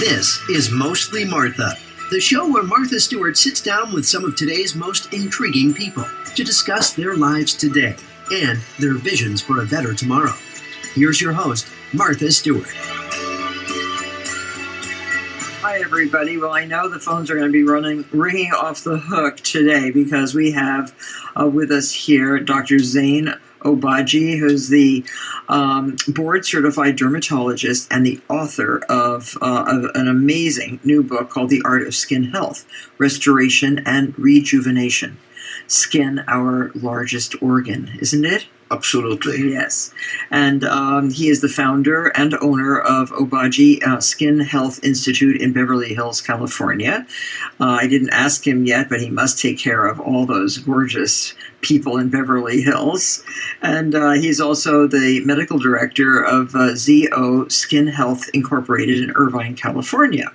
This is Mostly Martha, the show where Martha Stewart sits down with some of today's most intriguing people to discuss their lives today and their visions for a better tomorrow. Here's your host, Martha Stewart. Hi, everybody. Well, I know the phones are going to be ringing off the hook today because we have with us here Dr. Zein Obagi, who's the board-certified dermatologist and the author of an amazing new book called The Art of Skin Health, Restoration and Rejuvenation. Skin, our largest organ, isn't it? Absolutely. Yes. And he is the founder and owner of Obagi Skin Health Institute in Beverly Hills, California. I didn't ask him yet, but he must take care of all those gorgeous people in Beverly Hills. And he's also the medical director of ZO Skin Health Incorporated in Irvine, California.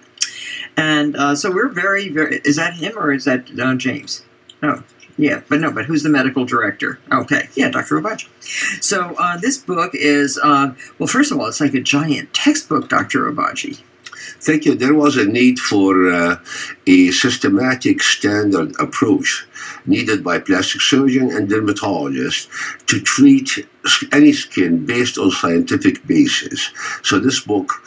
And so we're very, very, is that him or is that James? No. Yeah, but who's the medical director? Okay, yeah, Dr. Obagi. So this book is, well, first of all, it's like a giant textbook, Dr. Obagi. Thank you. There was a need for a systematic standard approach needed by plastic surgeon and dermatologist to treat any skin based on scientific basis. So this book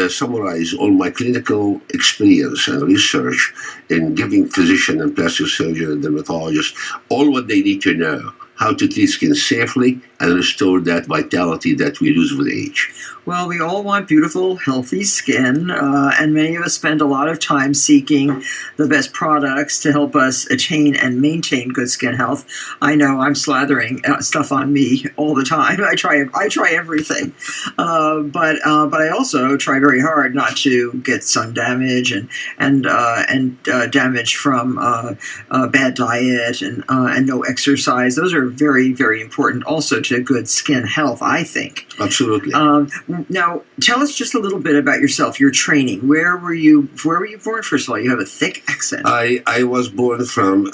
summarizes all my clinical experience and research in giving physician and plastic surgeon and dermatologist all what they need to know, how to treat skin safely and restore that vitality that we lose with age. Well, we all want beautiful, healthy skin, and many of us spend a lot of time seeking the best products to help us attain and maintain good skin health. I know I'm slathering stuff on me all the time. I try everything, but I also try very hard not to get sun damage and damage from bad diet and no exercise. Those are very, very important also to good skin health, I think. Absolutely. Now, tell us just a little bit about yourself, your training. Where were you born, first of all? You have a thick accent. I was born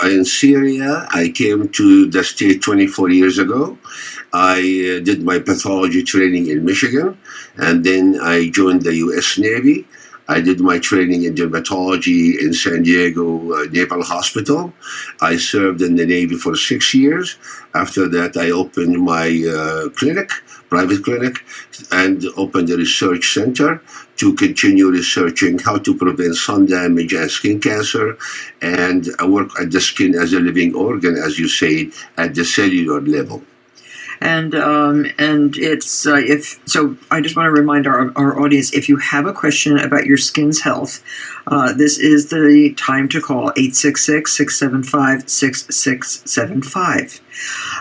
in Syria. I came to the state 24 years ago. I did my pathology training in Michigan, and then I joined the U.S. Navy. I did my training in dermatology in San Diego Naval Hospital. I served in the Navy for 6 years. After that, I opened my private clinic, and opened a research center to continue researching how to prevent sun damage and skin cancer, and I work at the skin as a living organ, as you say, at the cellular level. And it's if so. I just want to remind our audience: if you have a question about your skin's health, this is the time to call 866-675-6675.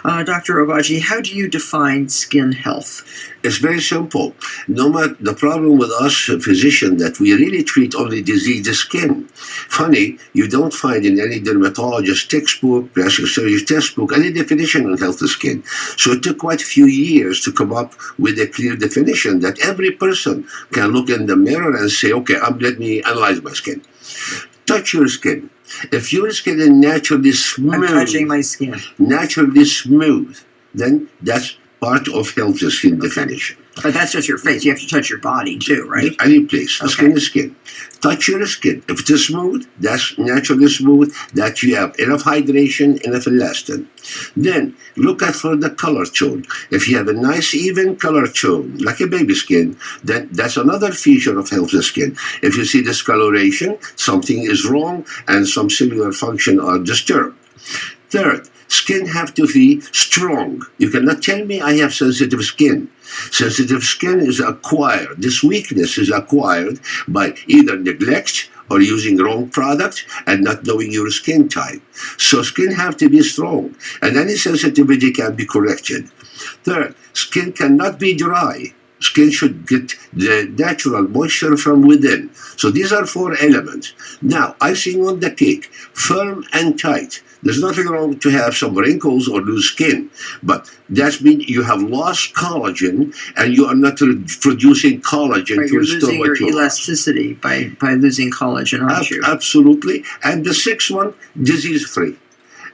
Dr. Obagi, how do you define skin health? It's very simple. No matter the problem with us physicians that we really treat only diseased skin. Funny, you don't find in any dermatologist textbook, plastic surgery textbook, any definition on healthy skin. So it took quite a few years to come up with a clear definition that every person can look in the mirror and say, okay, let me analyze my skin. Touch your skin. If your skin is naturally smooth, I'm touching my skin. Naturally smooth, then that's part of healthy skin definition. But that's just your face. You have to touch your body too, right? Any place. Okay. Skin is skin. Touch your skin. If it is smooth, that's naturally smooth, that you have enough hydration, enough elastin. Then look at for the color tone. If you have a nice even color tone, like a baby skin, then that's another feature of healthy skin. If you see discoloration, something is wrong and some cellular function are disturbed. Third, skin have to be strong. You cannot tell me I have sensitive skin. Sensitive skin is acquired. This weakness is acquired by either neglect or using wrong product and not knowing your skin type. So skin have to be strong, and any sensitivity can be corrected. Third, skin cannot be dry. Skin should get the natural moisture from within. So these are 4 elements. Now, icing on the cake, firm and tight. There's nothing wrong to have some wrinkles or loose skin, but that means you have lost collagen and you are not producing collagen to restore what you are. You're losing your elasticity by losing collagen, aren't you? Absolutely. And the 6th one, disease-free.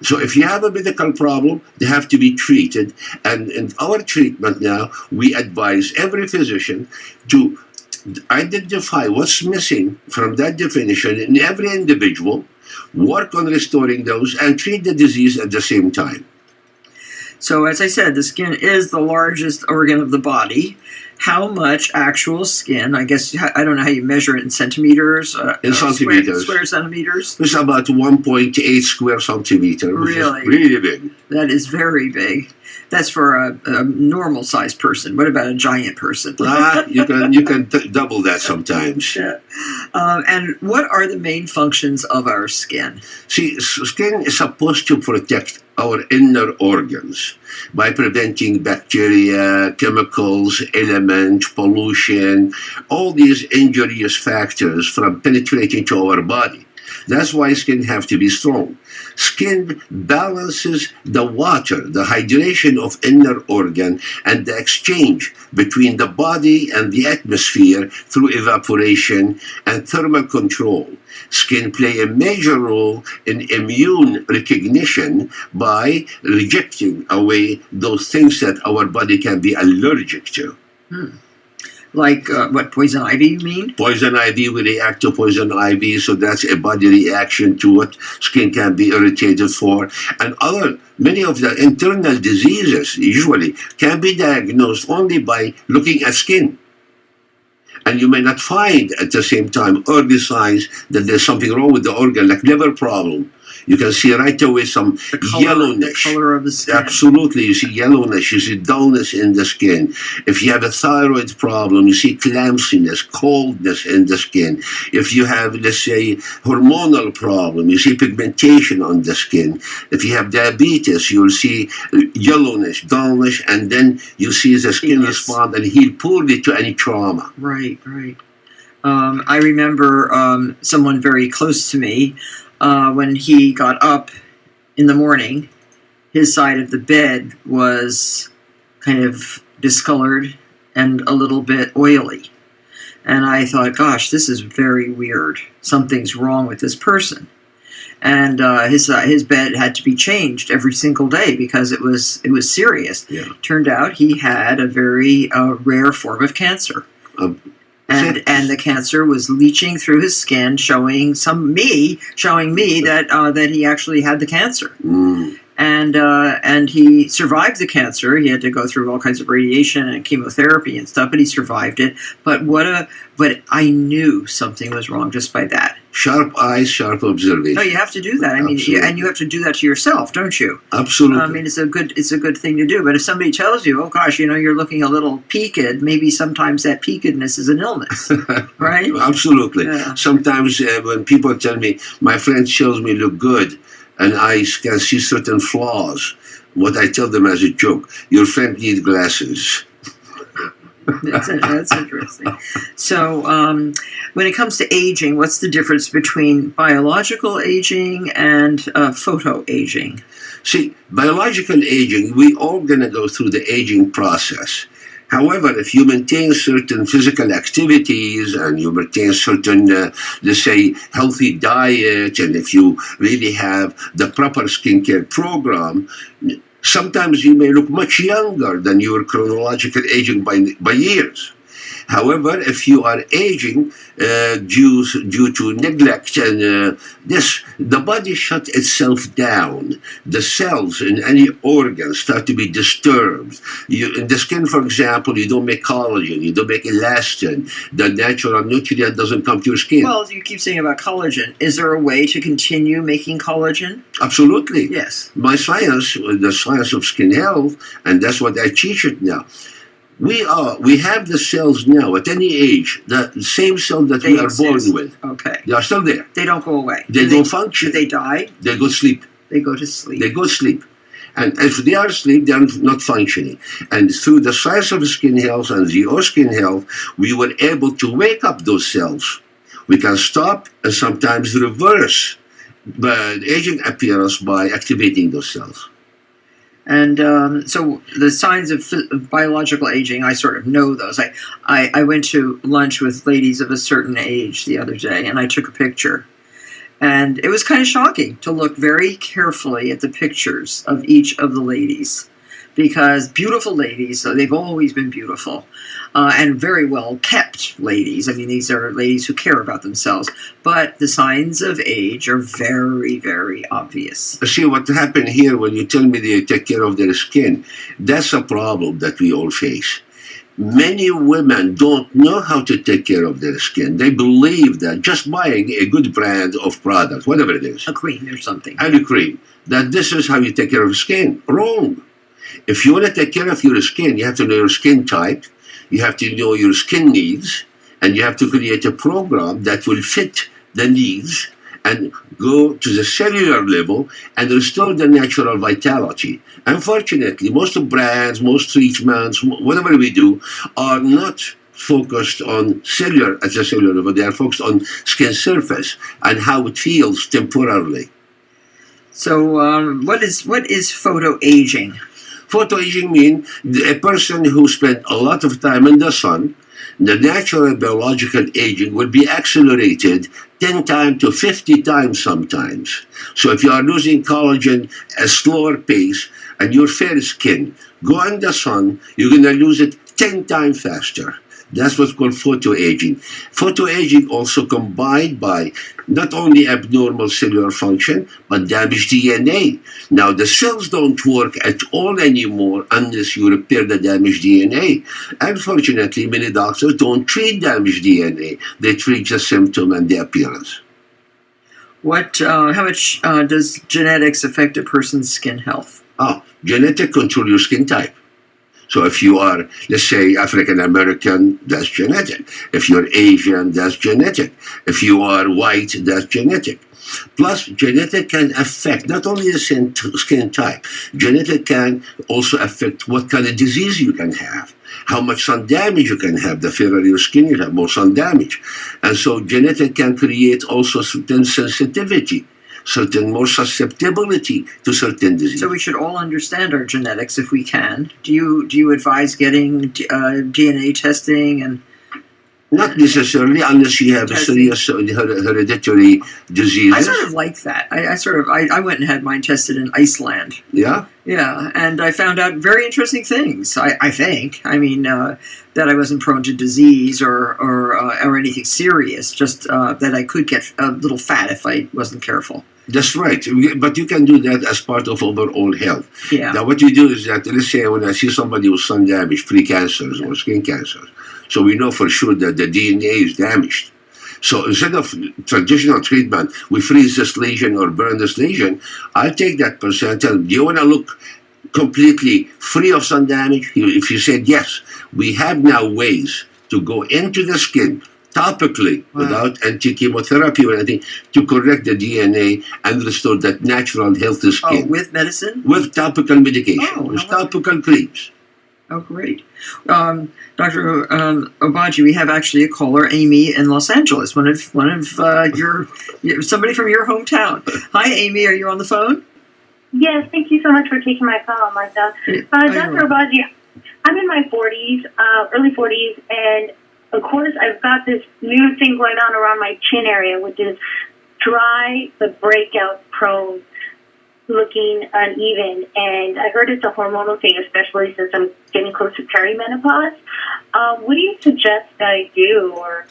So if you have a medical problem, they have to be treated. And in our treatment now, we advise every physician to identify what's missing from that definition in every individual, work on restoring those, and treat the disease at the same time. So, as I said, the skin is the largest organ of the body. How much actual skin? I guess I don't know how you measure it in centimeters. In centimeters. Square centimeters. It's about 1.8 square centimeter, which is really big. That is very big. That's for a normal-sized person. What about a giant person? You can double that sometimes. Yeah. And what are the main functions of our skin? See, skin is supposed to protect our inner organs by preventing bacteria, chemicals, elements, pollution, all these injurious factors from penetrating to our body. That's why skin have to be strong. Skin balances the water, the hydration of inner organ, and the exchange between the body and the atmosphere through evaporation and thermal control. Skin play a major role in immune recognition by rejecting away those things that our body can be allergic to. Like what, poison ivy, you mean? Poison ivy, we react to poison ivy, so that's a body reaction to what skin can be irritated for. And many of the internal diseases usually can be diagnosed only by looking at skin. And you may not find at the same time early signs that there's something wrong with the organ, like liver problem. You can see right away some yellowness. The color of the skin. Absolutely. You see yellowness. You see dullness in the skin. If you have a thyroid problem, you see clumsiness, coldness in the skin. If you have, let's say, hormonal problem, you see pigmentation on the skin. If you have diabetes, you'll see yellowness, dullness, and then you see the skin respond and heal poorly to any trauma. Right. I remember someone very close to me, when he got up in the morning, his side of the bed was kind of discolored and a little bit oily. And I thought, gosh, this is very weird. Something's wrong with this person. And his bed had to be changed every single day because it was serious. Yeah. Turned out he had a very rare form of cancer. And the cancer was leaching through his skin, showing me that he actually had the cancer. And he survived the cancer. He had to go through all kinds of radiation and chemotherapy and stuff, but he survived it. But I knew something was wrong just by that. Sharp eyes, sharp observation. No, you have to do that. I mean, and you have to do that to yourself, don't you? Absolutely. I mean, it's a good thing to do. But if somebody tells you, oh gosh, you're looking a little peaked, maybe sometimes that peakedness is an illness, right? Absolutely. Yeah. Sometimes when people tell me, my friend shows me look good, and I can see certain flaws, what I tell them as a joke, your friend needs glasses. That's interesting. So when it comes to aging, what's the difference between biological aging and photo aging? See, biological aging, we all going to go through the aging process. However, if you maintain certain physical activities and you maintain certain, let's say, healthy diet, and if you really have the proper skincare program, sometimes you may look much younger than your chronological aging by years. However, if you are aging due to neglect and the body shuts itself down. The cells in any organ start to be disturbed. In the skin, for example, you don't make collagen, you don't make elastin. The natural nutrient doesn't come to your skin. Well, you keep saying about collagen. Is there a way to continue making collagen? Absolutely. Yes. My science, the science of skin health, and that's what I teach it now. We have the cells now at any age, the same cells that we are born with. Okay. They are still there. They don't go away. They don't function. Do they die? They go to sleep. They go to sleep. They go to sleep. And if they are asleep, they are not functioning. And through the science of skin health and the skin health, we were able to wake up those cells. We can stop and sometimes reverse the aging appearance by activating those cells. And so the signs of biological aging, I sort of know those. I went to lunch with ladies of a certain age the other day, and I took a picture. And it was kind of shocking to look very carefully at the pictures of each of the ladies, because beautiful ladies, they've always been beautiful, and very well kept ladies. I mean, these are ladies who care about themselves, but the signs of age are very, very obvious. See, what happened here when you tell me they take care of their skin, that's a problem that we all face. Many women don't know how to take care of their skin. They believe that just buying a good brand of product, whatever it is, A cream or something. and a cream, that this is how you take care of your skin. Wrong. If you want to take care of your skin, you have to know your skin type, you have to know your skin needs, and you have to create a program that will fit the needs and go to the cellular level and restore the natural vitality. Unfortunately, most brands, most treatments, whatever we do, are not focused on cellular at the cellular level. They are focused on skin surface and how it feels temporarily. So, what is photo aging? Photoaging means a person who spent a lot of time in the sun, the natural biological aging will be accelerated 10 times to 50 times sometimes. So if you are losing collagen at a slower pace and you're fair skin, go in the sun, you're going to lose it 10 times faster. That's what's called photoaging. Photoaging also combined by not only abnormal cellular function, but damaged DNA. Now, the cells don't work at all anymore unless you repair the damaged DNA. Unfortunately, many doctors don't treat damaged DNA. They treat the symptom and the appearance. How much does genetics affect a person's skin health? Genetic control your skin type. So if you are, let's say, African American, that's genetic. If you're Asian, that's genetic. If you are white, that's genetic. Plus, genetic can affect not only the skin type, genetic can also affect what kind of disease you can have, how much sun damage you can have. The fairer your skin, you have more sun damage. And so genetic can create also certain sensitivity, certain more susceptibility to certain diseases. So we should all understand our genetics if we can. Do you advise getting DNA testing and? Not necessarily, unless you have a serious hereditary disease. I sort of like that. I went and had mine tested in Iceland. Yeah? Yeah, and I found out very interesting things, I think. I mean, that I wasn't prone to disease or anything serious, just that I could get a little fat if I wasn't careful. That's right. But you can do that as part of overall health. Yeah. Now, what you do is that, let's say, when I see somebody with sun damage, pre-cancers or skin cancers, so we know for sure that the DNA is damaged. So instead of traditional treatment, we freeze this lesion or burn this lesion, I take that person and tell them, do you want to look completely free of sun damage? If you said yes, we have now ways to go into the skin topically, without anti-chemotherapy or anything, to correct the DNA and restore that natural healthy skin. Oh, with medicine? With topical medication, with topical creams. Oh, great. Dr. Obagi, we have actually a caller, Amy, in Los Angeles, one of somebody from your hometown. Hi, Amy, are you on the phone? Yes, thank you so much for taking my call, Martha. Dr. Obagi, I'm in my 40s, early 40s, and of course I've got this new thing going on around my chin area, which is dry but breakout prone, looking uneven, and I heard it's a hormonal thing, especially since I'm getting close to perimenopause. What do you suggest that I do? Or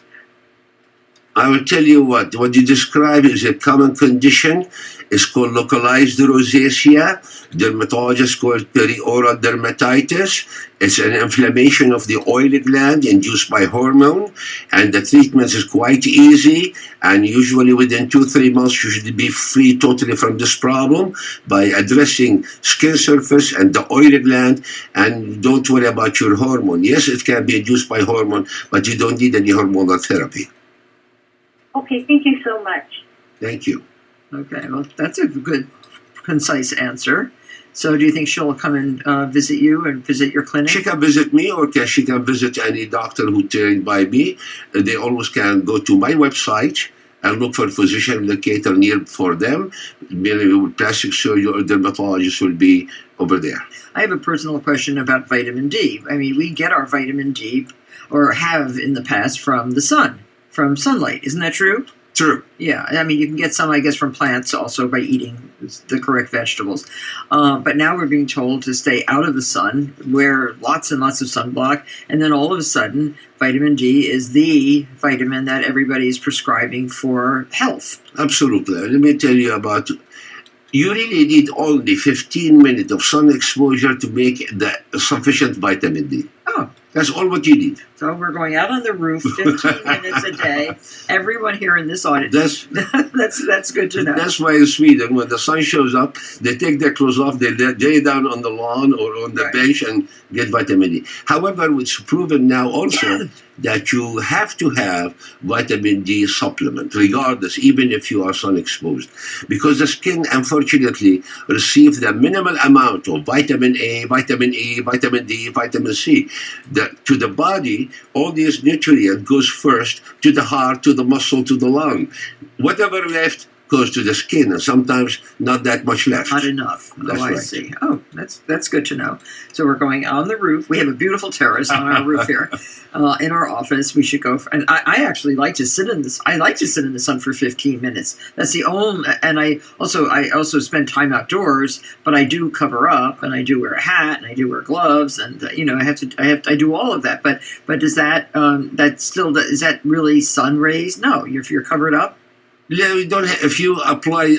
I will tell you what you describe is a common condition. It's called localized rosacea. Dermatologists call it perioral dermatitis. It's an inflammation of the oily gland induced by hormone, and the treatment is quite easy, and usually within 2-3 months you should be free totally from this problem by addressing skin surface and the oily gland, and don't worry about your hormone. Yes, it can be induced by hormone, but you don't need any hormonal therapy. Okay, thank you so much. Thank you. Okay, well, that's a good, concise answer. So do you think she'll come and visit you and visit your clinic? She can visit me, or she can visit any doctor who trained by me. They always can go to my website and look for a physician locator near for them. Maybe plastic surgeon or dermatologist will be over there. I have a personal question about vitamin D. I mean, we get our vitamin D, or have in the past, from the sun, from sunlight. Isn't that true? True. Yeah, I mean, you can get some, I guess, from plants also by eating the correct vegetables. But now we're being told to stay out of the sun, wear lots and lots of sunblock, and then all of a sudden, vitamin D is the vitamin that everybody is prescribing for health. Absolutely. Let me tell you about. You really need only 15 minutes of sun exposure to make the sufficient vitamin D. Oh. That's all what you need. So we're going out on the roof 15 minutes a day. Everyone here in this audience. That's good to know. That's why in Sweden, when the sun shows up, they take their clothes off, they lay down on the lawn or on the bench and get vitamin D. However, it's proven now also that you have to have vitamin D supplement, regardless, even if you are sun exposed. Because the skin, unfortunately, receives the minimal amount of vitamin A, vitamin E, vitamin D, vitamin C. To the body, all these nutrients goes first to the heart, to the muscle, to the lung. Whatever left goes to the skin, and sometimes not that much left. Not enough. That's I right. see. Oh, that's good to know. So we're going on the roof. We have a beautiful terrace on our roof here. In our office, we should go. And I actually like to sit in this. I like to sit in the sun for 15 minutes. That's the only. And I also spend time outdoors, but I do cover up, and I do wear a hat, and I do wear gloves, and I do all of that. But does that is that really sun rays? No, if you're covered up. Yeah, if you apply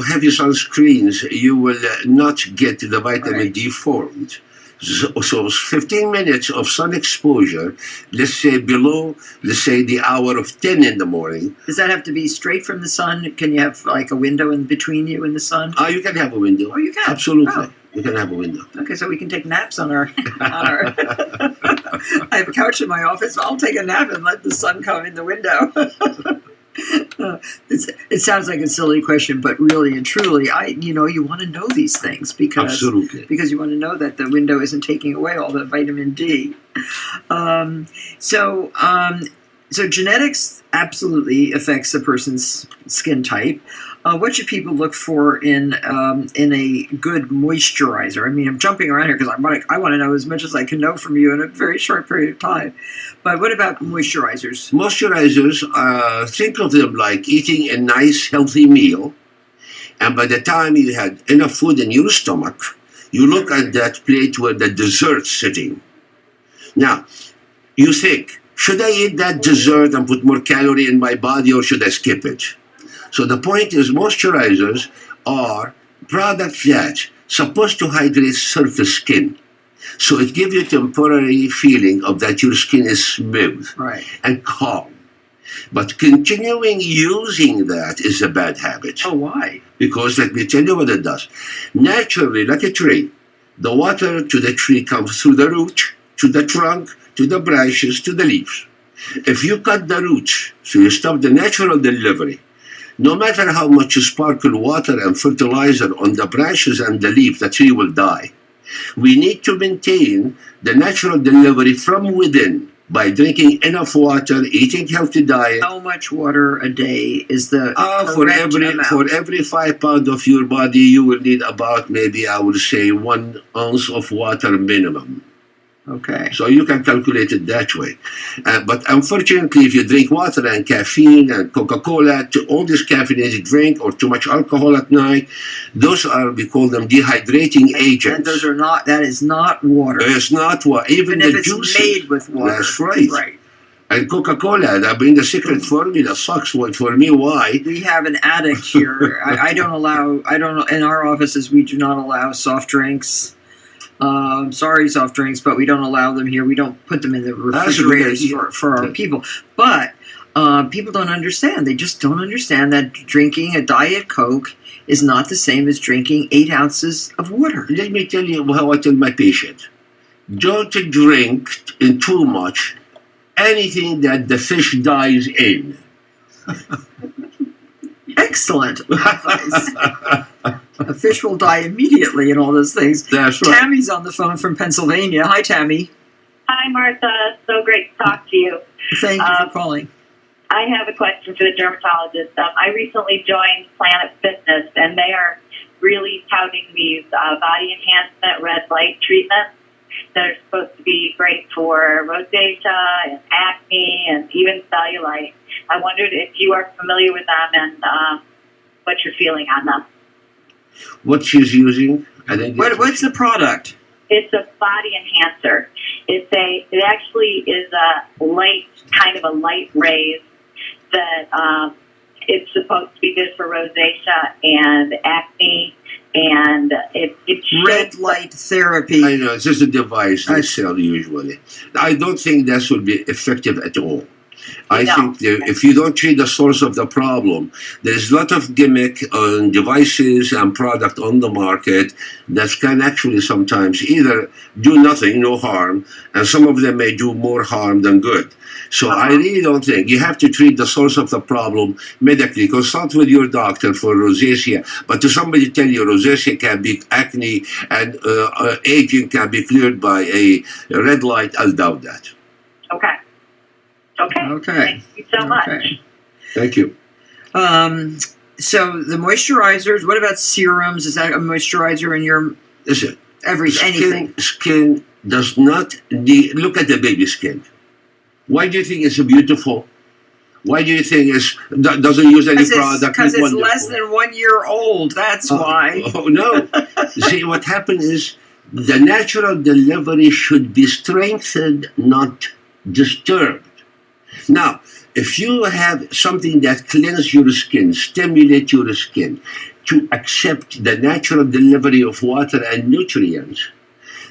heavy sunscreens, you will not get the vitamin D formed. So 15 minutes of sun exposure, let's say the hour of 10 in the morning. Does that have to be straight from the sun? Can you have like a window in between you and the sun? You can have a window. Oh, you can? Absolutely. Oh. You can have a window. Okay, so we can take naps on our... I have a couch in my office. I'll take a nap and let the sun come in the window. It sounds like a silly question, but really and truly, you want to know these things because you want to know that the window isn't taking away all the vitamin D. So genetics absolutely affects a person's skin type. What should people look for in a good moisturizer? I mean, I'm jumping around here because I want to know as much as I can know from you in a very short period of time. But what about moisturizers? Moisturizers, think of them like eating a nice, healthy meal. And by the time you had enough food in your stomach, you look at that plate where the dessert's sitting. Now, you think, should I eat that dessert and put more calorie in my body, or should I skip it? So the point is, moisturizers are products that supposed to hydrate surface skin. So it gives you a temporary feeling of that your skin is smooth and calm. But continuing using that is a bad habit. Oh, why? Because let me tell you what it does. Naturally, like a tree, the water to the tree comes through the root, to the trunk, to the branches, to the leaves. If you cut the roots, so you stop the natural delivery, no matter how much you sparkle water and fertilizer on the branches and the leaf, the tree will die. We need to maintain the natural delivery from within by drinking enough water, eating healthy diet. How much water a day is the for every 5 pounds of your body, you will need about maybe, I would say, 1 ounce of water minimum. Okay. So you can calculate it that way. But unfortunately, if you drink water and caffeine and Coca-Cola, all this caffeinated drink or too much alcohol at night, we call them dehydrating agents. And that is not water. It's not water. Even if the it's juices. made with water. That's right. Right. And Coca-Cola, the secret formula sucks for me. Why? We have an addict here. in our offices, we do not allow soft drinks. Sorry, soft drinks, but we don't allow them here. We don't put them in the refrigerators for our people. But people don't understand. They just don't understand that drinking a Diet Coke is not the same as drinking 8 ounces of water. Let me tell you how I tell my patient. Don't drink in too much anything that the fish dies in. Excellent advice. A fish will die immediately and all those things. That's right. Tammy's on the phone from Pennsylvania. Hi, Tammy. Hi, Martha. So great to talk to you. Thank you for calling. I have a question for the dermatologist. I recently joined Planet Fitness, and they are really touting these body enhancement red light treatments that are supposed to be great for rosacea and acne and even cellulite. I wondered if you are familiar with them and what you're feeling on them. What she's using? I think. What's the product? It's a body enhancer. It actually is a light raise that it's supposed to be good for rosacea and acne, and it red light therapy. I know, it's just a device they sell usually. I don't think that would be effective at all. I think if you don't treat the source of the problem, there's a lot of gimmick on devices and product on the market that can actually sometimes either do nothing, no harm, and some of them may do more harm than good. So I really don't think you have to treat the source of the problem medically. Consult with your doctor for rosacea, but to somebody tell you rosacea can be acne and aging can be cleared by a red light, I'll doubt that. Okay. Thank you so much. Thank you. So the moisturizers, what about serums? Is that a moisturizer in your... Listen, anything? Skin does not need... Look at the baby skin. Why do you think it's beautiful? Why do you think it doesn't use any product? Because it's less than 1 year old. That's why. Oh, no. See, what happened is the natural delivery should be strengthened, not disturbed. Now, if you have something that cleanses your skin, stimulates your skin to accept the natural delivery of water and nutrients,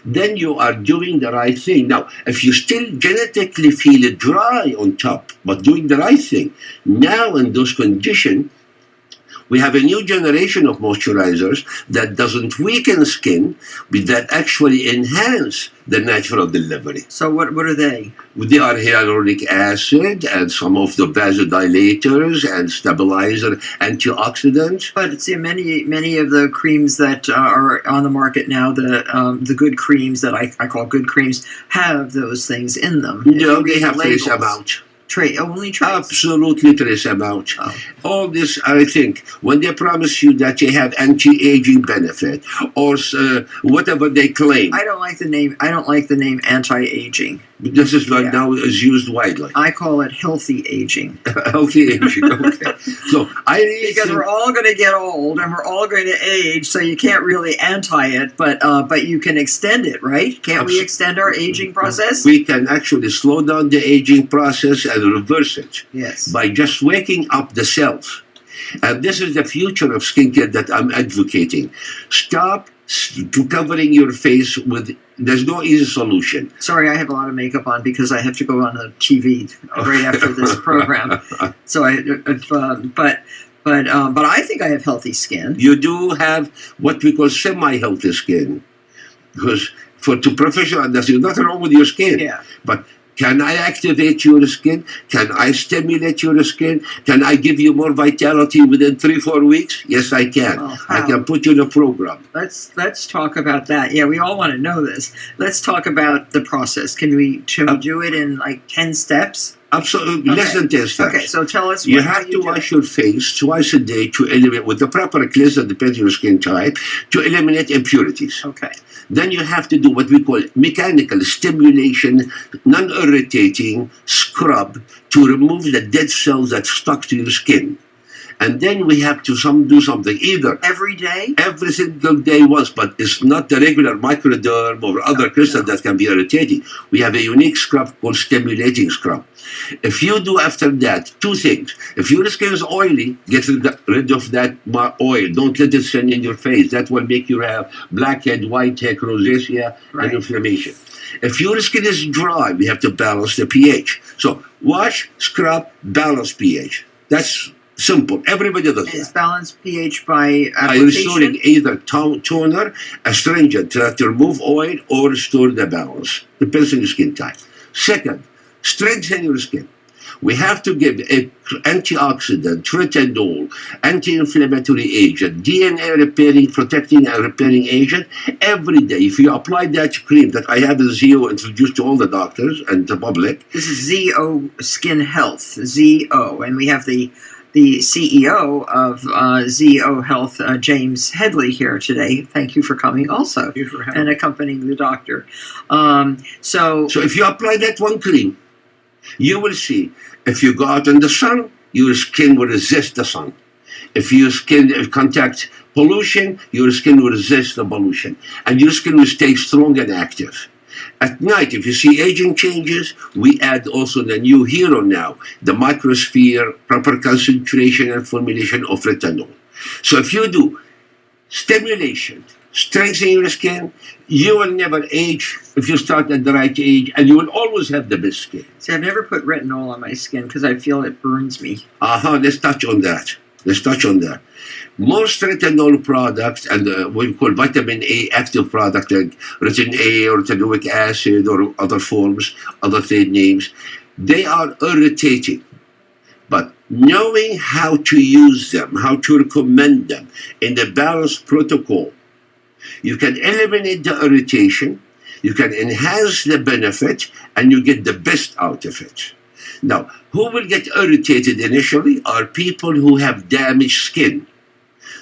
then you are doing the right thing. Now, if you still genetically feel dry on top, but doing the right thing, now in those conditions, we have a new generation of moisturizers that doesn't weaken skin, but that actually enhance the natural delivery. So what are they? They are hyaluronic acid and some of the vasodilators and stabilizer antioxidants. But see, many of the creams that are on the market now, the good creams that I call good creams, have those things in them. No, they have trace amount. Only trace? Absolutely trace amount. All this, I think, when they promise you that they have anti-aging benefit or whatever they claim. I don't like the name anti-aging. This is what now is used widely. I call it healthy aging. Healthy aging, okay. So I really because we're all going to get old and we're all going to age, so you can't really anti it, but you can extend it, right? Can't we extend our aging process? We can actually slow down the aging process and reverse it. Yes. By just waking up the cells. And this is the future of skincare that I'm advocating. Stop covering your face with... There's no easy solution. Sorry, I have a lot of makeup on because I have to go on the TV right after this program. So but I think I have healthy skin. You do have what we call semi-healthy skin, because to professional, there's nothing wrong with your skin. Yeah. But can I activate your skin? Can I stimulate your skin? Can I give you more vitality within 3-4 weeks? Yes, I can. I can put you in a program. Let's talk about that. Yeah, we all want to know this. Let's talk about the process. Can we do it in like 10 steps? Absolutely, less than 10 steps. Okay, so tell us. You have to wash your face twice a day to eliminate, with the proper cleanser, depending on your skin type, to eliminate impurities. Okay. Then you have to do what we call mechanical stimulation, non-irritating scrub to remove the dead cells that stuck to your skin. And then we have to do something either every day, every single day once, but it's not the regular microderm or other crystals that can be irritating. We have a unique scrub called stimulating scrub. If you do after that 2 things, if your skin is oily, get rid of that oil. Don't let it stain in your face. That will make you have blackhead, whitehead, rosacea, and inflammation. If your skin is dry, we have to balance the pH. So wash, scrub, balance pH. That's simple. Everybody does that. Is balanced pH by application? By restoring either toner, astringent to remove oil, or restore the balance. Depends on your skin type. Second, strengthen your skin. We have to give an antioxidant, tretinoin, anti-inflammatory agent, DNA repairing, protecting, and repairing agent every day. If you apply that cream that I have in ZO introduced to all the doctors and the public. This is ZO Skin Health, ZO, and we have the CEO of ZO Health, James Headley, here today. Thank you for coming also. Thank you for having and accompanying the doctor. So if you apply that one cream, You will see, if you go out in the sun, your skin will resist the sun. If your skin contact pollution, your skin will resist the pollution. And your skin will stay strong and active. At night, if you see aging changes, we add also the new hero now, the microsphere, proper concentration and formulation of retinol. So if you do stimulation, strengthen your skin, you will never age if you start at the right age, and you will always have the best skin. See, I've never put retinol on my skin because I feel it burns me. Let's touch on that. Most retinol products and what we call vitamin A active product like retin A or retinoic acid or other forms, other trade names, they are irritating. But knowing how to use them, how to recommend them in the balanced protocol, you can eliminate the irritation, you can enhance the benefit, and you get the best out of it. Now, who will get irritated initially are people who have damaged skin.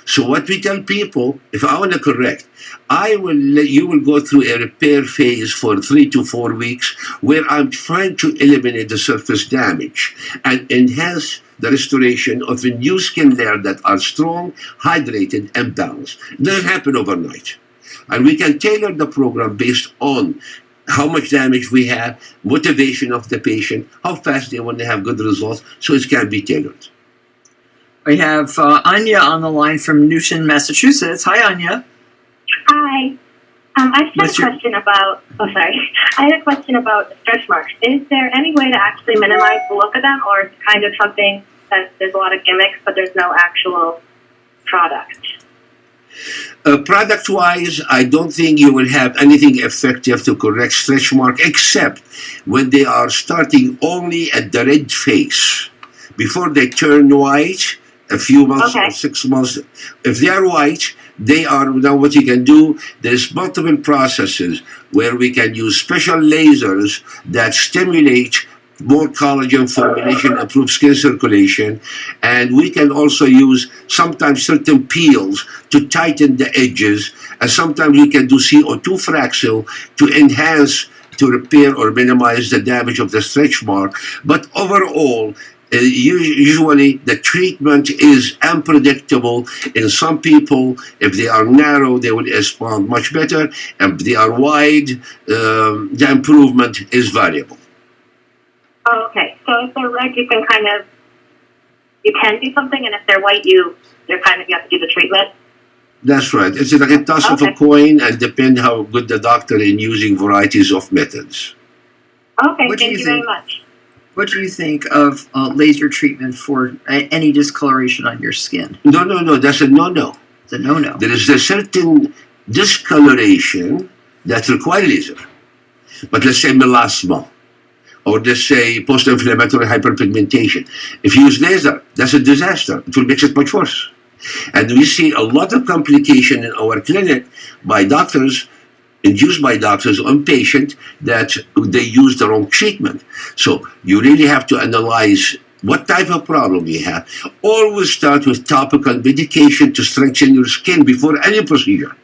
So what we tell people, if I want to correct, you will go through a repair phase for 3 to 4 weeks where I'm trying to eliminate the surface damage and enhance the restoration of a new skin layer that are strong, hydrated, and balanced. It doesn't happen overnight. And we can tailor the program based on how much damage we have, motivation of the patient, how fast they want to have good results, so it can be tailored. We have Anya on the line from Newton, Massachusetts. Hi, Anya. Hi. I had a question about. I had a question about stretch marks. Is there any way to actually minimize the look of them, or is it kind of something that there's a lot of gimmicks, but there's no actual product? Product-wise, I don't think you will have anything effective to correct stretch mark, except when they are starting only at the red face. Before they turn white, a few months or 6 months, if they are white, they are, now what you can do, there's multiple processes where we can use special lasers that stimulate more collagen formulation, improve skin circulation, and we can also use sometimes certain peels to tighten the edges, and sometimes we can do CO2 Fraxel to enhance, to repair or minimize the damage of the stretch mark. But overall, usually the treatment is unpredictable. In some people, if they are narrow, they will respond much better. If they are wide, the improvement is variable. Oh, okay. So if they're red, you can do something, and if they're white, you have to do the treatment. That's right. It's like a toss of a coin, and depend how good the doctor in using varieties of methods. Okay, thank you very much. What do you think of laser treatment for any discoloration on your skin? No. That's a no-no. It's a no-no. There is a certain discoloration that requires laser. But let's say melasma, or let's say post-inflammatory hyperpigmentation. If you use laser, that's a disaster. It will make it much worse. And we see a lot of complication in our clinic by doctors, induced by doctors on patients that they use the wrong treatment. So you really have to analyze what type of problem you have. Always start with topical medication to strengthen your skin before any procedure.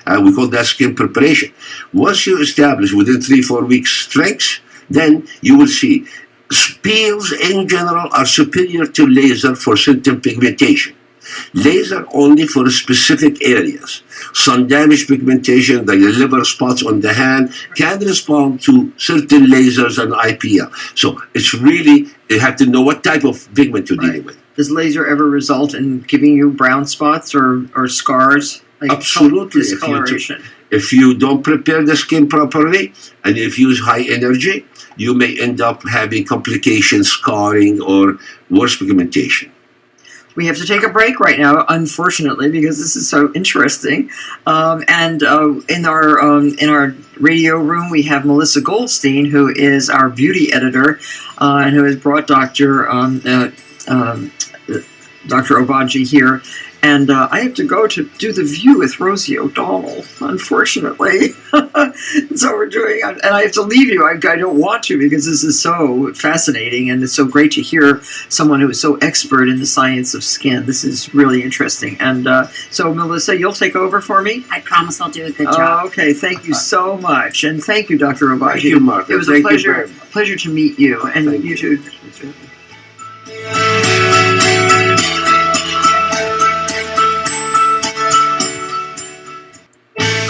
We call that skin preparation. Once you establish within 3-4 weeks strength, then you will see peels in general are superior to laser for symptom pigmentation. Laser only for specific areas. Sun damage pigmentation, the liver spots on the hand, can respond to certain lasers and IPL. So it's really, you have to know what type of pigment you're dealing with. Does laser ever result in giving you brown spots or scars? Like absolutely. Discoloration. If you don't prepare the skin properly and if you use high energy, you may end up having complications, scarring, or worse pigmentation. We have to take a break right now, unfortunately, because this is so interesting. And in our radio room, we have Melissa Goldstein, who is our beauty editor, and who has brought Dr. Obagi here. And I have to go to do The View with Rosie O'Donnell, unfortunately. So we're doing, and I have to leave you. I don't want to, because this is so fascinating, and it's so great to hear someone who is so expert in the science of skin. This is really interesting. And so, Melissa, you'll take over for me? I promise I'll do a good job. Okay, thank you so much. And thank you, Dr. Obagi. Thank you, Martha. It was a pleasure to meet you, and Thank you too.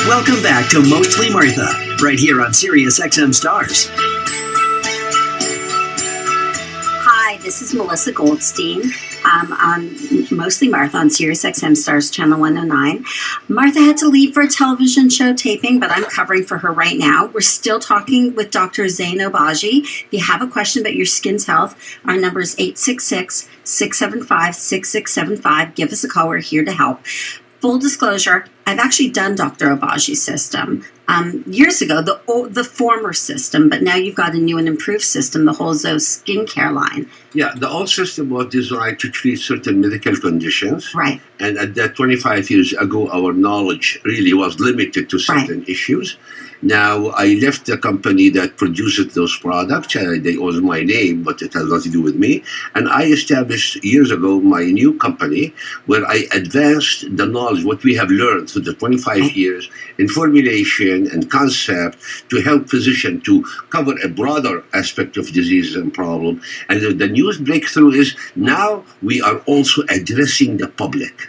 Welcome back to Mostly Martha, right here on SiriusXM Stars. Hi, this is Melissa Goldstein. On Mostly Martha on SiriusXM Stars Channel 109. Martha had to leave for a television show taping, but I'm covering for her right now. We're still talking with Dr. Zein Obagi. If you have a question about your skin's health, our number is 866-675-6675. Give us a call. We're here to help. Full disclosure, I've actually done Dr. Obagi's system years ago, the former system, but now you've got a new and improved system, the whole Zoe skincare line. Yeah, the old system was designed to treat certain medical conditions. Right. And at that 25 years ago, our knowledge really was limited to certain issues. Now, I left the company that produces those products. They own my name, but it has nothing to do with me. And I established years ago my new company where I advanced the knowledge, what we have learned through the 25 years in formulation and concept to help physicians to cover a broader aspect of diseases and problem. And the newest breakthrough is now we are also addressing the public.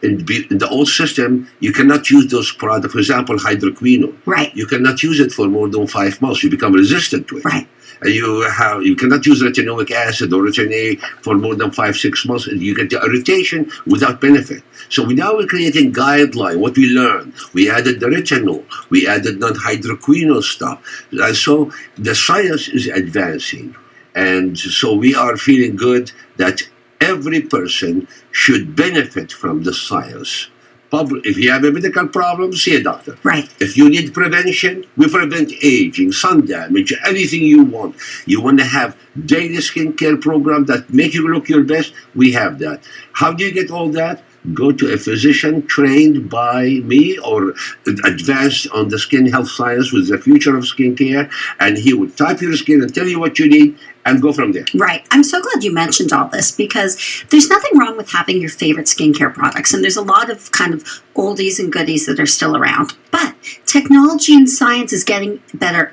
In the old system, you cannot use those products. For example, hydroquinone. Right. You cannot use it for more than 5 months. You become resistant to it. Right. And you cannot use retinoic acid or Retin A for more than 5-6 months. And you get the irritation without benefit. So we're creating guideline. What we learned, we added the retinol, we added non-hydroquinone stuff, and so the science is advancing, and so we are feeling good that every person should benefit from the science. If you have a medical problem, see a doctor. Right. If you need prevention, we prevent aging, sun damage, anything you want. You want to have daily skincare program that make you look your best, we have that. How do you get all that? Go to a physician trained by me or advanced on the skin health science with the future of skincare, and he will type your skin and tell you what you need and go from there. Right. I'm so glad you mentioned all this, because there's nothing wrong with having your favorite skincare products. And there's a lot of kind of oldies and goodies that are still around. But technology and science is getting better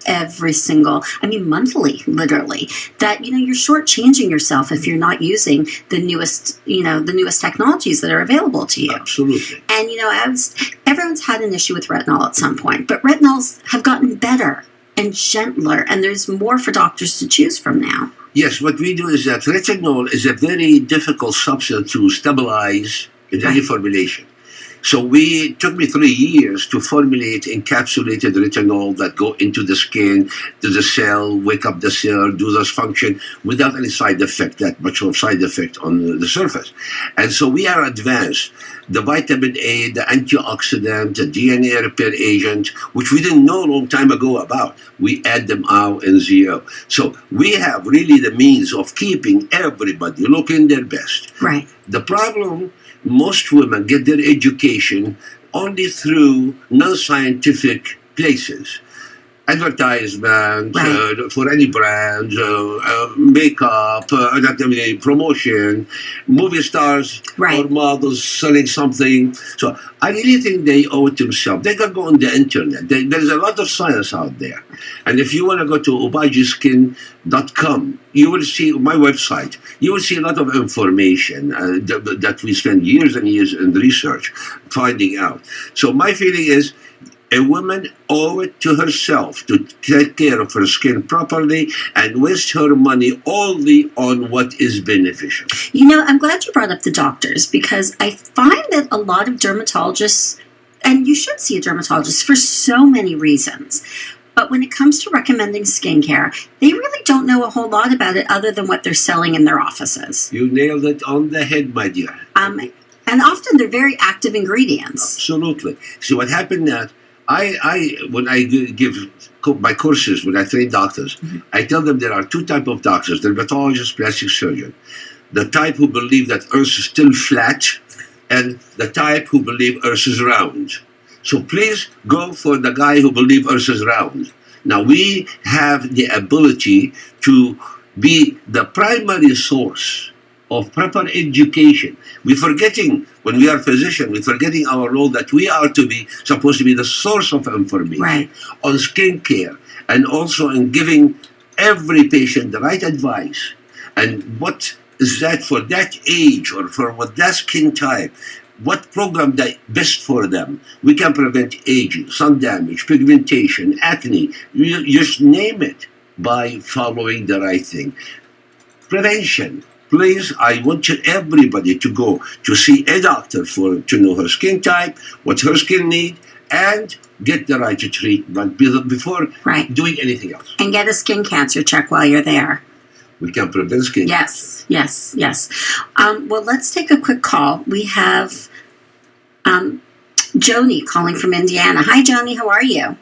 monthly, literally. That, you're shortchanging yourself if you're not using the newest technologies that are available to you. Absolutely. And, everyone's had an issue with retinol at some point, but retinols have gotten better and gentler, and there's more for doctors to choose from now. Yes, what we do is that retinol is a very difficult substance to stabilize in any formulation. So it took me 3 years to formulate encapsulated retinol that go into the skin, to the cell, wake up the cell, do this function without any side effect, that much of side effect on the surface. And so we are advanced. The vitamin A, the antioxidant, the DNA repair agent, which we didn't know a long time ago about, we add them out in ZO. So we have really the means of keeping everybody looking their best. Right. The problem, most women get their education only through non-scientific places. Advertisement for any brand, makeup, promotion, movie stars or models selling something. So I really think they owe it to themselves. They can go on the internet. There's a lot of science out there. And if you want to go to obagiskin.com, you will see my website. You will see a lot of information that we spend years and years in research finding out. So my feeling is, a woman owes it to herself to take care of her skin properly and waste her money only on what is beneficial. I'm glad you brought up the doctors, because I find that a lot of dermatologists, and you should see a dermatologist for so many reasons, but when it comes to recommending skincare, they really don't know a whole lot about it other than what they're selling in their offices. You nailed it on the head, my dear. And often they're very active ingredients. Absolutely. So what happened that when I give my courses, when I train doctors, I tell them there are two types of doctors: dermatologists, plastic surgeon. The type who believe that Earth is still flat, and the type who believe Earth is round. So please go for the guy who believe Earth is round. Now we have the ability to be the primary source of proper education. We're forgetting, when we are physicians, we're forgetting our role that we are supposed to be the source of information on skincare, and also in giving every patient the right advice. And what is that for that age or for what that skin type? What program that best for them? We can prevent aging, sun damage, pigmentation, acne, you just name it, by following the right thing. Prevention. Please, I want everybody to go to see a doctor to know her skin type, what her skin needs, and get the right treatment before doing anything else. And get a skin cancer check while you're there. We can prevent skin cancer. Yes. Well, let's take a quick call. We have Joni calling from Indiana. Hi, Joni. How are you?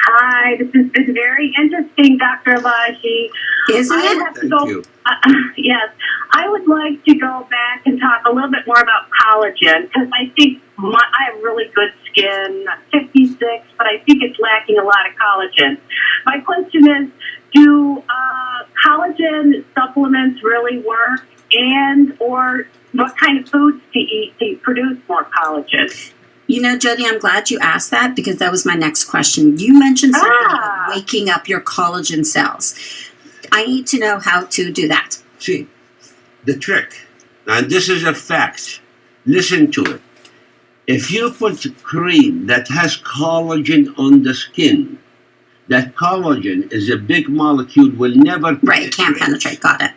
Hi, this has been very interesting, Dr. Obagi. Isn't it? Thank you. Yes. I would like to go back and talk a little bit more about collagen, because I think I have really good skin. I'm 56, but I think it's lacking a lot of collagen. My question is, do collagen supplements really work, or what kind of foods to eat to produce more collagen? You know, Jody, I'm glad you asked that, because that was my next question. You mentioned something about waking up your collagen cells. I need to know how to do that. See, the trick, and this is a fact, listen to it. If you put cream that has collagen on the skin, that collagen is a big molecule, will never penetrate. Right, it can't penetrate. Got it.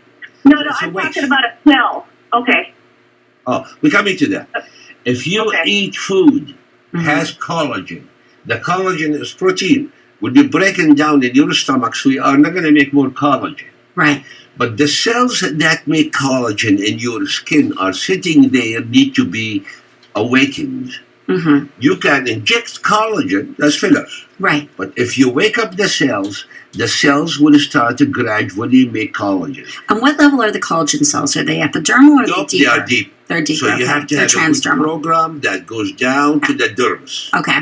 No, I'm talking about a pill. Okay. Oh, we're coming to that. If you eat food has collagen, the collagen is protein, will be breaking down in your stomach, so we are not going to make more collagen. Right. But the cells that make collagen in your skin are sitting there, need to be awakened. Mm-hmm. You can inject collagen, that's fillers. Right. But if you wake up the cells will start to gradually make collagen. And what level are the collagen cells? Are they epidermal or are they deeper? They are deep. They're deeper. So you have to have a good program that goes down to the dermis. Okay.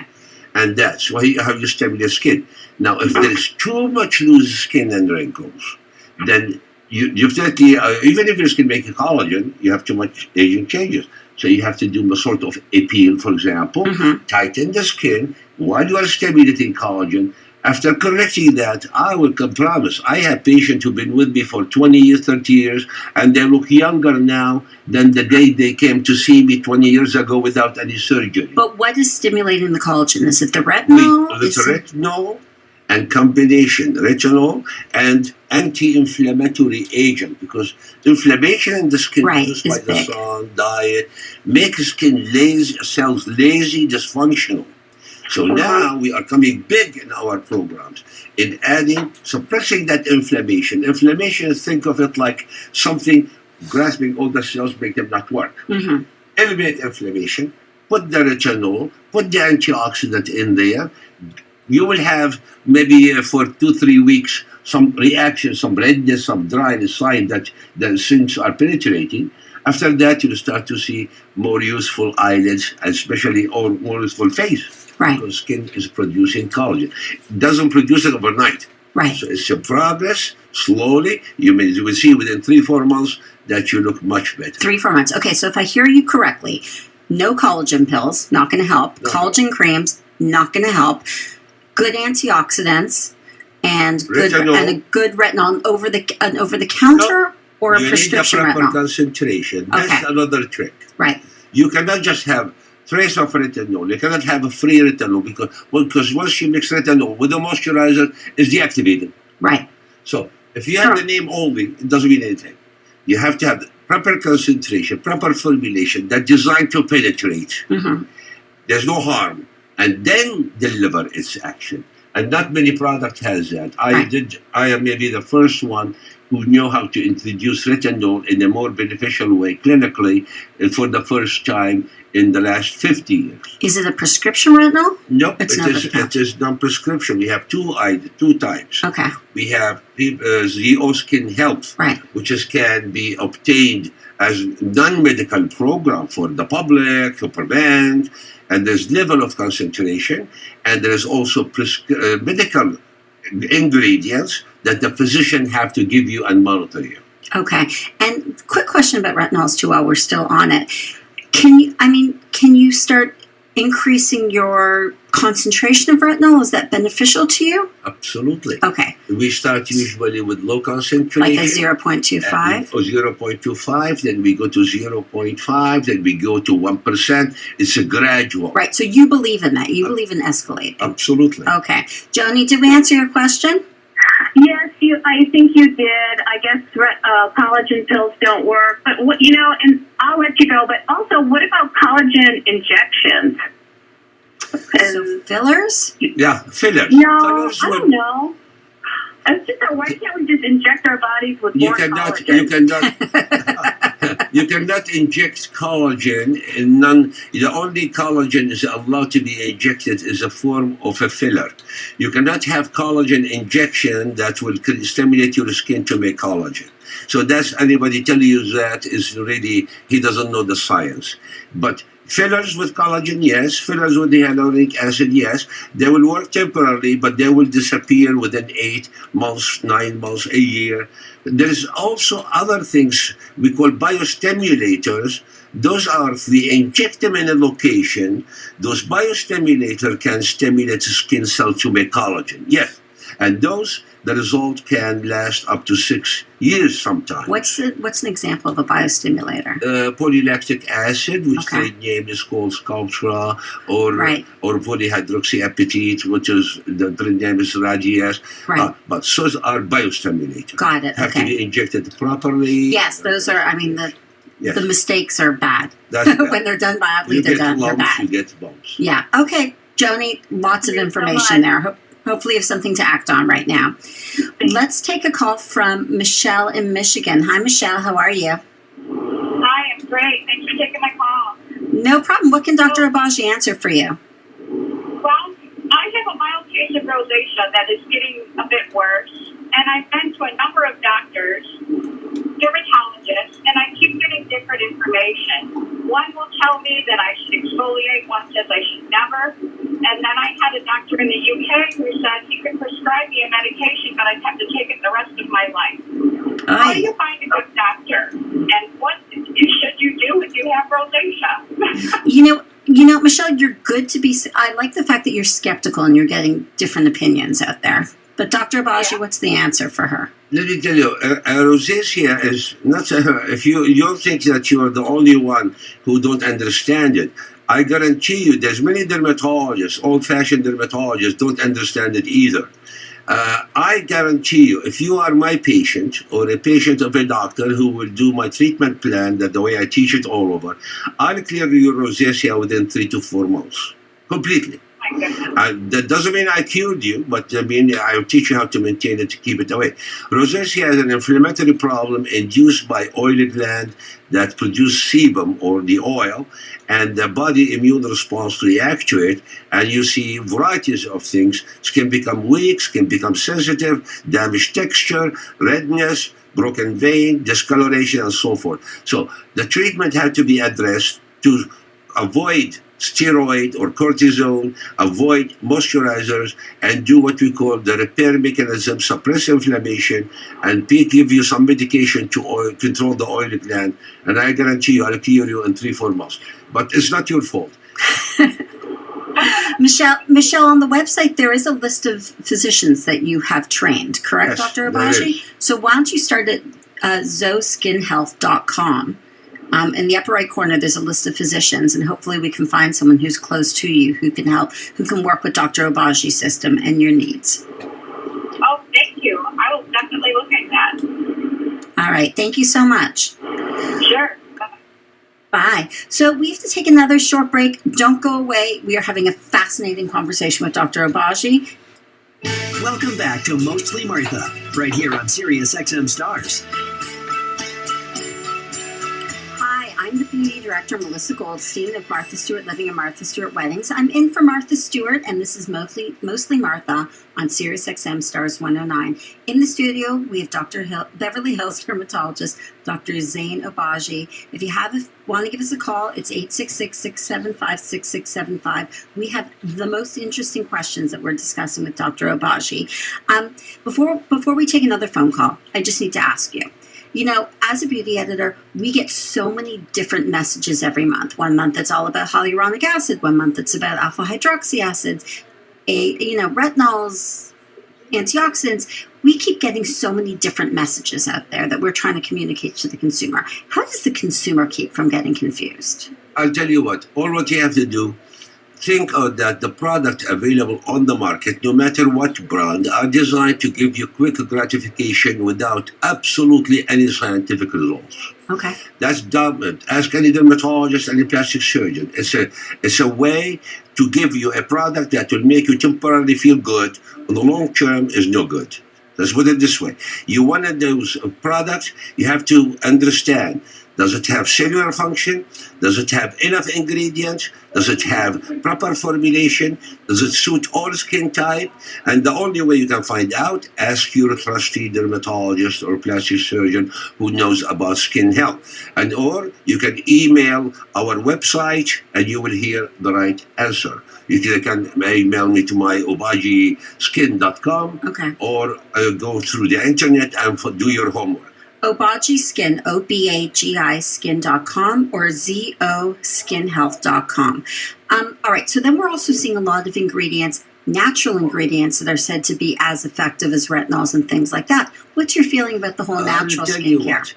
And that's why you have your stimulate skin. Now, if there is too much loose skin and wrinkles, then you certainly, even if your skin making collagen, you have too much aging changes. So you have to do a sort of a peel, for example, tighten the skin while you are stimulating collagen. After correcting that, I will promise, I have patients who've been with me for 20 years, 30 years, and they look younger now than the day they came to see me 20 years ago without any surgery. But what is stimulating the collagen? Is it the retinol? It's retinol and combination, retinol and anti-inflammatory agent, because inflammation in the skin produced by the sun, diet, makes skin lazy, cells lazy, dysfunctional. So now we are coming big in our programs in suppressing that inflammation. Inflammation, think of it like something grasping all the cells, make them not work. Eliminate inflammation, put the retinol, put the antioxidant in there. You will have maybe for 2-3 weeks some reaction, some redness, some dryness, sign that the sins are penetrating. After that, you'll start to see more useful eyelids, especially, or more useful face. Right. Because skin is producing collagen. It doesn't produce it overnight. Right. So it's a progress, slowly. You will see within 3-4 months that you look much better. 3-4 months. Okay, so if I hear you correctly, no collagen pills, not going to help. No. Collagen creams, not going to help. Good antioxidants and a good retinol over the counter or a prescription retinol. You need a proper concentration. That's another trick. Right. You cannot just have trace of retinol. You cannot have a free retinol because once you mix retinol with a moisturizer, it's deactivated. Right. So if you have the name only, it doesn't mean anything. You have to have proper concentration, proper formulation that's designed to penetrate. There's no harm. And then deliver its action. And not many product has that. I am maybe the first one who knew how to introduce retinol in a more beneficial way clinically for the first time in the last 50 years. Is it a prescription retinol? Nope, it is non-prescription. We have two types. Okay. We have Zeo Skin Health, right, which can be obtained as non-medical program for the public to prevent, and there's level of concentration, and there's also medical ingredients that the physician have to give you and monitor you. Okay. And quick question about retinols too while we're still on it. Can you start increasing your concentration of retinol? Is that beneficial to you? Absolutely. Okay. We start usually with low concentration. Like a 0.25? Or 0.25, then we go to 0.5, then we go to 1%. It's a gradual. Right. So you believe in that. You believe in escalating. Absolutely. Okay. Joni, did we answer your question? Yes, I think you did. I guess collagen pills don't work, but and I'll let you go. But also, what about collagen injections? So fillers? Yeah, fillers. No, Fillers I don't know. Why can't we just inject our bodies with more collagen? You cannot inject collagen. The only collagen is allowed to be injected is a form of a filler. You cannot have collagen injection that will stimulate your skin to make collagen. So that's anybody tell you that is really, he doesn't know the science. But fillers with collagen, yes. Fillers with the hyaluronic acid, yes. They will work temporarily, but they will disappear within 8 months, 9 months, a year. There is also other things we call biostimulators. Those are, if we inject them in a location, those biostimulators can stimulate the skin cell to make collagen, yes. And those, the result can last up to 6 years sometimes. What's an example of a biostimulator? Polylactic acid, which Okay. the name is called Sculptra, or Right. or polyhydroxyapatite, which is the name is Radias. Right. But those are biostimulators. Got it. Have to Okay. be injected properly. Yes, those are, Yes. the mistakes are bad. That's bad. When they're done badly, You they're get lumps, bad. you get bumps. Yeah. Okay, Joni, lots of Thank you so information much. there. Hopefully you have something to act on right now. Let's take a call from Michelle in Michigan. Hi, Michelle. How are you? Hi, I'm great. Thanks for taking my call. No problem. What can Dr. Obagi answer for you? Well, I have a mild case of rosacea that is getting a bit worse, and I've been to a number of doctors, dermatologists, and I keep getting different information. One will tell me that I should exfoliate, one says I should never, and then I had a doctor in the UK who said he could prescribe me a medication, but I'd have to take it the rest of my life. How do you find a good doctor? And what should you do if you have rosacea? You know, Michelle, you're good to be. I like the fact that you're skeptical and you're getting different opinions out there. But Dr. Obagi, what's the answer for her? Let me tell you, rosacea is not. If you don't think that you are the only one who don't understand it, I guarantee you, there's many dermatologists, old-fashioned dermatologists, don't understand it either. I guarantee you, if you are my patient or a patient of a doctor who will do my treatment plan, that the way I teach it all over, I'll clear your rosacea within 3 to 4 months, completely. That doesn't mean I cured you, but I'll teach you how to maintain it, to keep it away. Rosacea is an inflammatory problem induced by oily gland that produce sebum, or the oil, and the body immune response reacts to it, and you see varieties of things. Skin become weak, skin become sensitive, damaged texture, redness, broken vein, discoloration, and so forth. So the treatment had to be addressed to avoid steroid or cortisone, avoid moisturizers, and do what we call the repair mechanism, suppress inflammation, and give you some medication to control the oily gland. And I guarantee you, I'll cure you in 3-4 months. But it's not your fault. Michelle, on the website, there is a list of physicians that you have trained, correct, Yes, Dr. there Obagi? is. So why don't you start at zoskinhealth.com. In the upper right corner, there's a list of physicians, and hopefully we can find someone who's close to you who can help, who can work with Dr. Obagi's system and your needs. Oh, thank you. I will definitely look at that. All right. Thank you so much. Sure. Bye. So we have to take another short break. Don't go away. We are having a fascinating conversation with Dr. Obagi. Welcome back to Mostly Martha, right here on SiriusXM Stars. Hi, I'm the beauty director, Melissa Goldstein of Martha Stewart Living and Martha Stewart Weddings. I'm in for Martha Stewart, and this is mostly Martha on SiriusXM Stars 109. In the studio, we have Beverly Hills dermatologist, Dr. Zein Obagi. If you want to give us a call, it's 866-675-6675. We have the most interesting questions that we're discussing with Dr. Obagi. Before we take another phone call, I just need to ask you. You know, as a beauty editor, we get so many different messages every month. One month it's all about hyaluronic acid. One month it's about alpha hydroxy acids, retinols, antioxidants. We keep getting so many different messages out there that we're trying to communicate to the consumer. How does the consumer keep from getting confused? I'll tell you what you have to do, think of that the product available on the market, no matter what brand, are designed to give you quick gratification without absolutely any scientific results. Okay. That's dumb. Ask any dermatologist, any plastic surgeon. It's a way to give you a product that will make you temporarily feel good. On the long term is no good. Let's put it this way. You want those products, you have to understand, does it have cellular function? Does it have enough ingredients? Does it have proper formulation? Does it suit all skin type? And the only way you can find out, ask your trusty dermatologist or plastic surgeon who knows about skin health. Or you can email our website and you will hear the right answer. You can email me to my obagiskin.com, okay, or go through the internet and do your homework. Obagi Skin, OBAGI skin.com or ZOskinhealth.com. All right, so then we're also seeing a lot of ingredients, natural ingredients that are said to be as effective as retinols and things like that. What's your feeling about the whole natural skincare?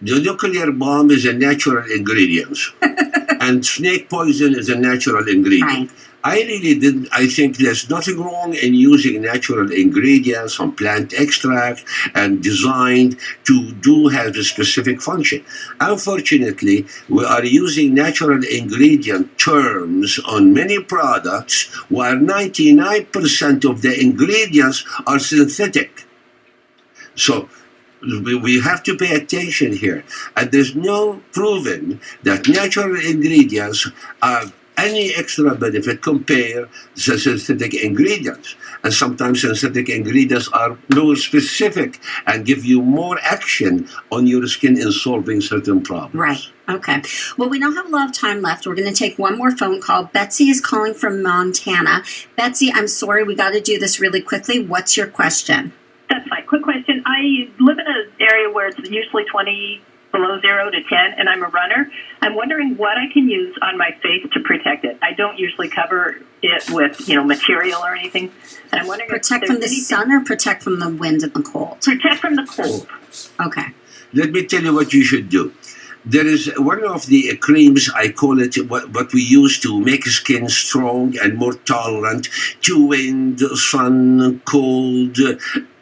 The nuclear bomb is a natural ingredient, and snake poison is a natural ingredient. Right. I think there's nothing wrong in using natural ingredients from plant extract and designed to have a specific function. Unfortunately, we are using natural ingredient terms on many products while 99% of the ingredients are synthetic. So we have to pay attention here. And there's no proven that natural ingredients are any extra benefit compared to synthetic ingredients. And sometimes synthetic ingredients are more specific and give you more action on your skin in solving certain problems. Right. Okay. Well, we don't have a lot of time left. We're going to take one more phone call. Betsy is calling from Montana. Betsy, I'm sorry, we got to do this really quickly. What's your question? That's fine. Quick question. I live in an area where it's usually 20 below 0 to 10, and I'm a runner. I'm wondering what I can use on my face to protect it. I don't usually cover it with, material or anything. And I'm wondering protect from the sun or protect from the wind and the cold? Protect from the cold. Okay. Let me tell you what you should do. There is one of the creams, I call it what we use to make skin strong and more tolerant to wind, sun, cold,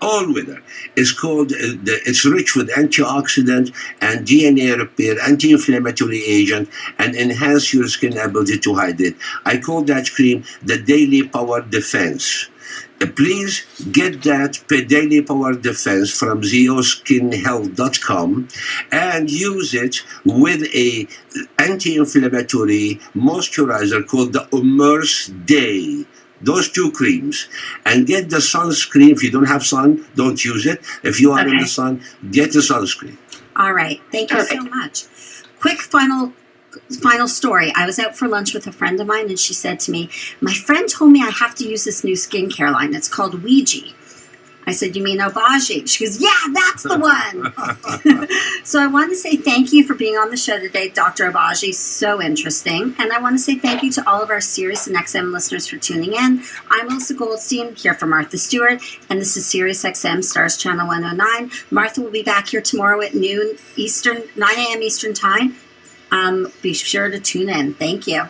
all weather. It's it's rich with antioxidant and DNA repair, anti-inflammatory agent, and enhance your skin ability to hydrate. I call that cream the Daily Power Defense. Please get that Daily Power Defense from ZOskinhealth.com and use it with a anti-inflammatory moisturizer called the Immerse Day. Those two creams. And get the sunscreen. If you don't have sun, don't use it. If you are in the sun, get the sunscreen. All right. Thank you so much. Quick final story. I was out for lunch with a friend of mine, and she said to me, my friend told me I have to use this new skincare line. It's called Ouija. I said, you mean Obagi? She goes, yeah, that's the one. So I want to say thank you for being on the show today, Dr. Obagi. So interesting. And I want to say thank you to all of our Sirius and XM listeners for tuning in. I'm Melissa Goldstein, here for Martha Stewart, and this is SiriusXM Stars Channel 109. Martha will be back here tomorrow at 9 a.m. Eastern Time. Be sure to tune in. Thank you.